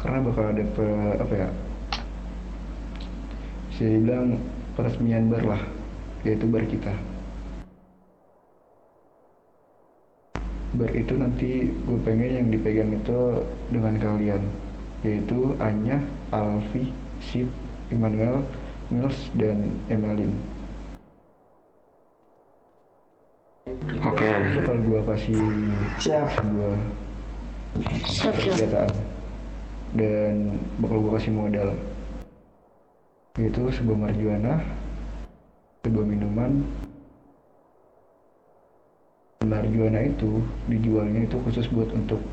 karena bakal ada apa ya, bisa dibilang peresmian bar lah, yaitu bar kita. Bar itu nanti gue pengen yang dipegang itu dengan kalian, yaitu Anya, Alfi, Sid, Immanuel, Nils, dan Emelin. Oke. Bakal gue kasih sebuah persenjataan dan bakal gue kasih modal, yaitu sebuah marijuana, sebuah minuman. Marijuana itu dijualnya itu khusus buat untuk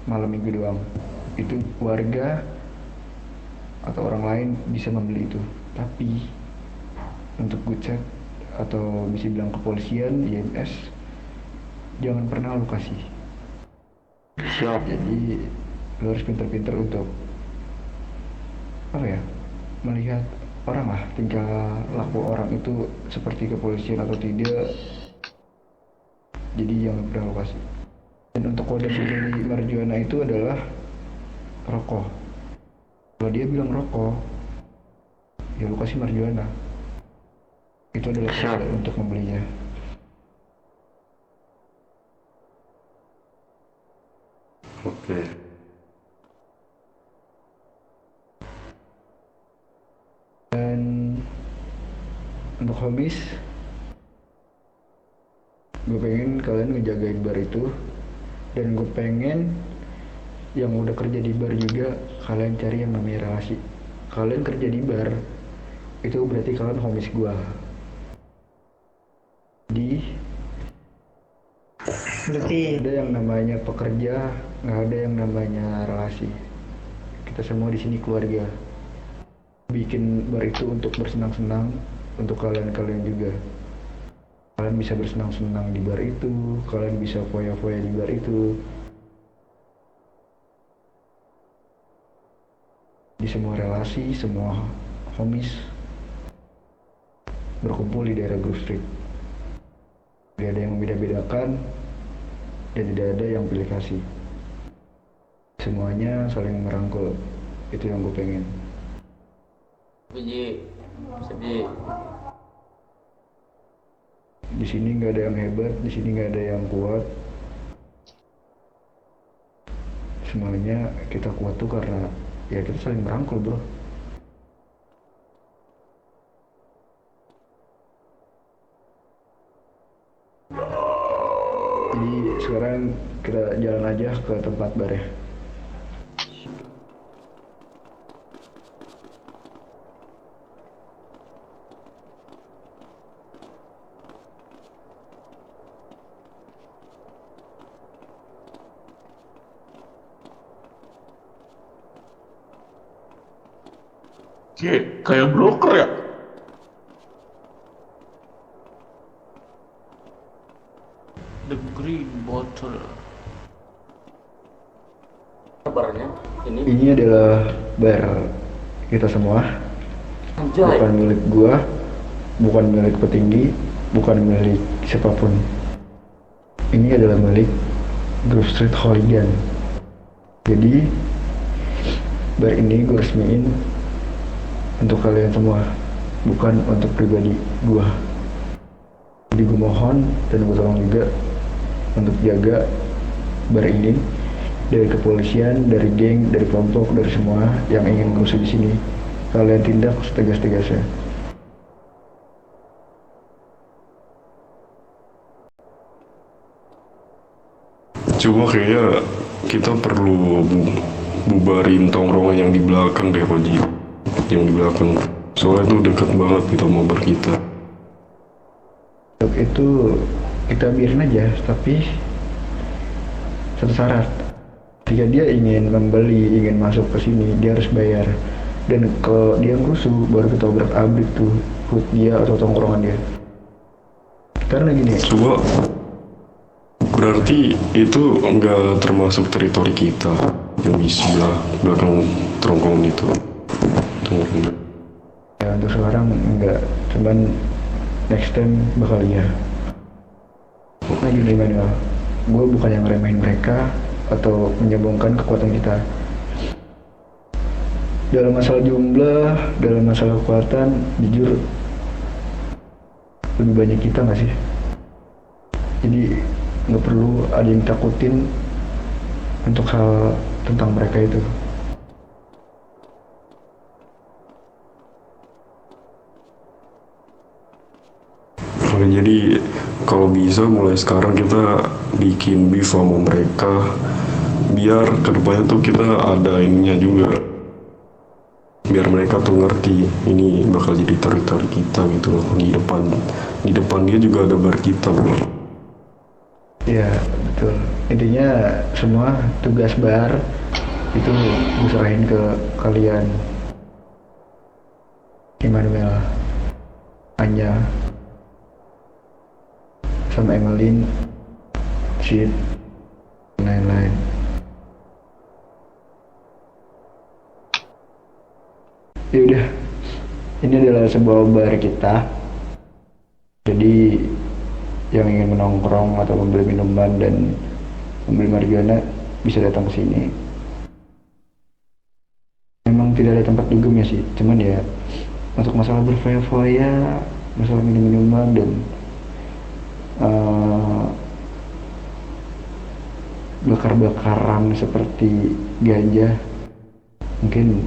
malam minggu doang. Itu warga atau orang lain bisa membeli itu. Tapi untuk good set atau bisa bilang kepolisian, IMS, jangan pernah lu kasih. Siap. Jadi lu harus pintar-pintar untuk apa ya, melihat orang lah, tingkah laku orang itu seperti kepolisian atau tidak. Jadi jangan pernah lu kasih. Dan untuk kode dari marijuana itu adalah rokok. Kalau dia bilang rokok, ya lu kasih marijuana. Itu adalah cara untuk membelinya. Oke. Dan untuk homies, gue pengen kalian ngejagain bar itu. Dan gue pengen yang udah kerja di bar juga, kalian cari yang namanya relasi. Kalian kerja di bar, itu berarti kalian homies gue. Jadi berarti ada yang namanya pekerja, nggak ada yang namanya relasi. Kita semua di sini keluarga. Bikin bar itu untuk bersenang-senang, untuk kalian juga. Kalian bisa bersenang-senang di bar itu, kalian bisa foya-foya di bar itu. Di semua relasi, semua homies berkumpul di daerah Grove Street. Tidak ada yang membeda-bedakan dan tidak ada yang pilih kasih. Semuanya saling merangkul. Itu yang gue pengen. Biji sedih. Di sini nggak ada yang hebat, di sini nggak ada yang kuat. Semuanya kita kuat tuh karena ya kita saling merangkul, bro. Jadi sekarang kita jalan aja ke tempat bar ya. Kayak broker ya? The Green Bottle. Kabarnya ini Ini adalah bar kita semua. anjay. Bukan milik gua, bukan milik petinggi, bukan milik siapapun. Ini adalah milik Grove Street Hooligan. Jadi bar ini gue resmiin untuk kalian semua, bukan untuk pribadi gua. Jadi gue mohon dan gue tolong juga untuk jaga bar ini dari kepolisian, dari geng, dari kelompok, dari semua yang ingin merusuh di sini. Kalian tindak setegas-tegasnya. Cuma kayaknya kita perlu bubarin tongkrongan yang di belakang deh, Koji. Yang di belakang. Soalnya itu dekat banget gitu sama bar kita. Untuk itu kita biarin aja, tapi satu syarat. Jika dia ingin membeli, ingin masuk ke sini, dia harus bayar. Dan kalau dia ngerusuh, baru kita obrak-abrik tuh hood dia atau tongkrongan dia. Karena gini, Coba berarti itu nggak termasuk teritori kita yang di sebelah belakang tongkrongan itu. Tongkrongan. ya untuk sekarang enggak, cuman next time bakal iya. Nah gini Manuel, gue bukan yang remehin mereka atau menyombongkan kekuatan kita. dalam masalah jumlah, dalam masalah kekuatan, jujur lebih banyak kita nggak sih? Jadi nggak perlu ada yang takutin untuk hal tentang mereka itu. Oke, jadi kalau bisa mulai sekarang kita bikin beef sama mereka, biar kedepannya tuh kita ada ininya juga, biar mereka tuh ngerti ini bakal jadi teritori kita gitu loh. Di depan dia juga ada bar kita bro. Ya betul. Intinya semua tugas bar itu gue serahin ke kalian, Immanuel, Anya, sama Emeline, Sid, dan lain-lain. Ya udah, ini adalah sebuah bar kita. Jadi yang ingin menongkrong atau membeli minuman dan membeli marijuana bisa datang ke sini. Memang tidak ada tempat dugem ya sih, cuman ya untuk masalah berfoya-foya, masalah minum-minuman dan bakar-bakaran seperti ganja, mungkin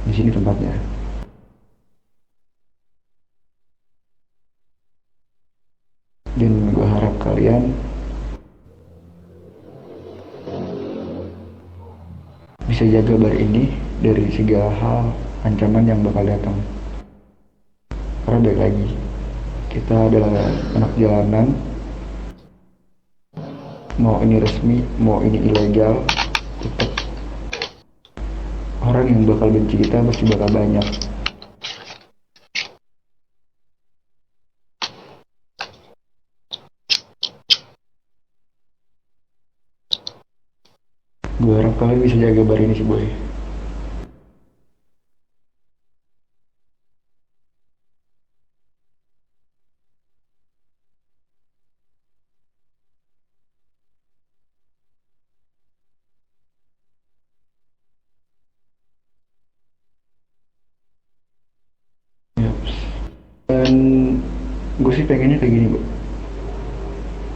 di sini tempatnya. Dan gue harap kalian bisa jaga bar ini dari segala hal ancaman yang bakal datang. Karena balik lagi, kita adalah anak jalanan, mau ini resmi, mau ini ilegal, tetap orang yang bakal benci kita pasti bakal banyak. Gue harap kalian bisa jaga bar ini sih boy. Yaps. Dan gue sih pengennya kayak gini, Bu.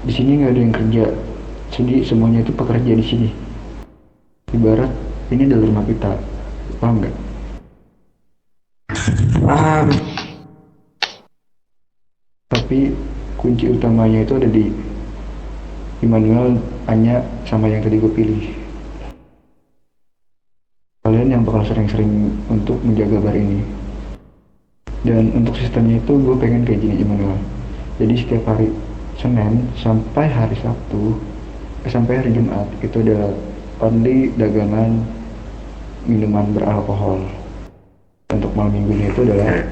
Di sini nggak ada yang kerja, jadi semuanya itu pekerja di sini. Ibarat ini adalah rumah kita, paham nggak? Tapi kunci utamanya itu ada di Immanuel, Anya, sama yang tadi gue pilih. Kalian yang bakal sering-sering untuk menjaga bar ini. Dan untuk sistemnya itu gue pengen kayak gini Immanuel. Jadi setiap hari Senin sampai hari Sabtu, sampai hari Jumat itu adalah only dagangan minuman beralkohol. Untuk malam minggunya itu adalah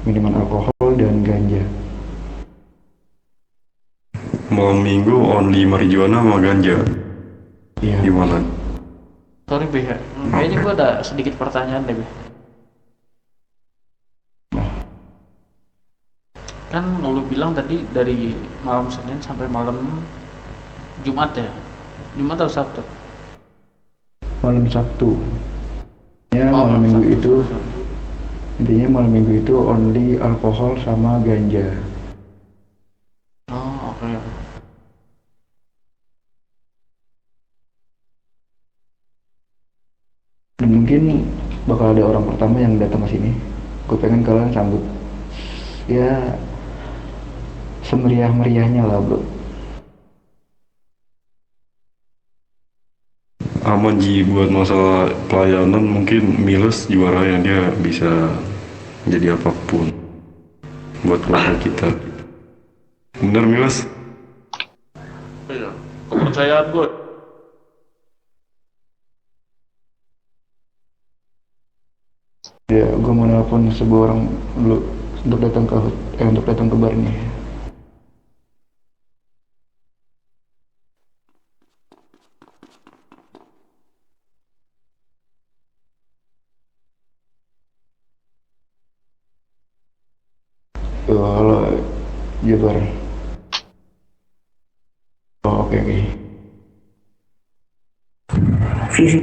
minuman alkohol dan ganja. Malam minggu only marijuana sama ganja. Iya. Gimana? Sorry Be, kayaknya gue ada sedikit pertanyaan deh Be. Kan lu bilang tadi dari malam Senin sampai malam Jumat ya? Jumat atau Sabtu? Malam Sabtu. Ya, Oh, malam malam minggu Sabtu. itu intinya malam minggu itu only alkohol sama ganja. Oh, oke. Dan mungkin bakal ada orang pertama yang datang ke sini. Gue pengen kalian sambut ya semeriah-meriahnya lah bro. Aman Ji, buat masalah pelayanan mungkin Miles juara yang dia bisa jadi apapun buat keluarga kita. Bener Miles? Iya, kepercayaan gue. Ya gue mau nelpon sebuah orang dulu untuk datang ke bar ini. Halo Jabar. Oh, oke. Visi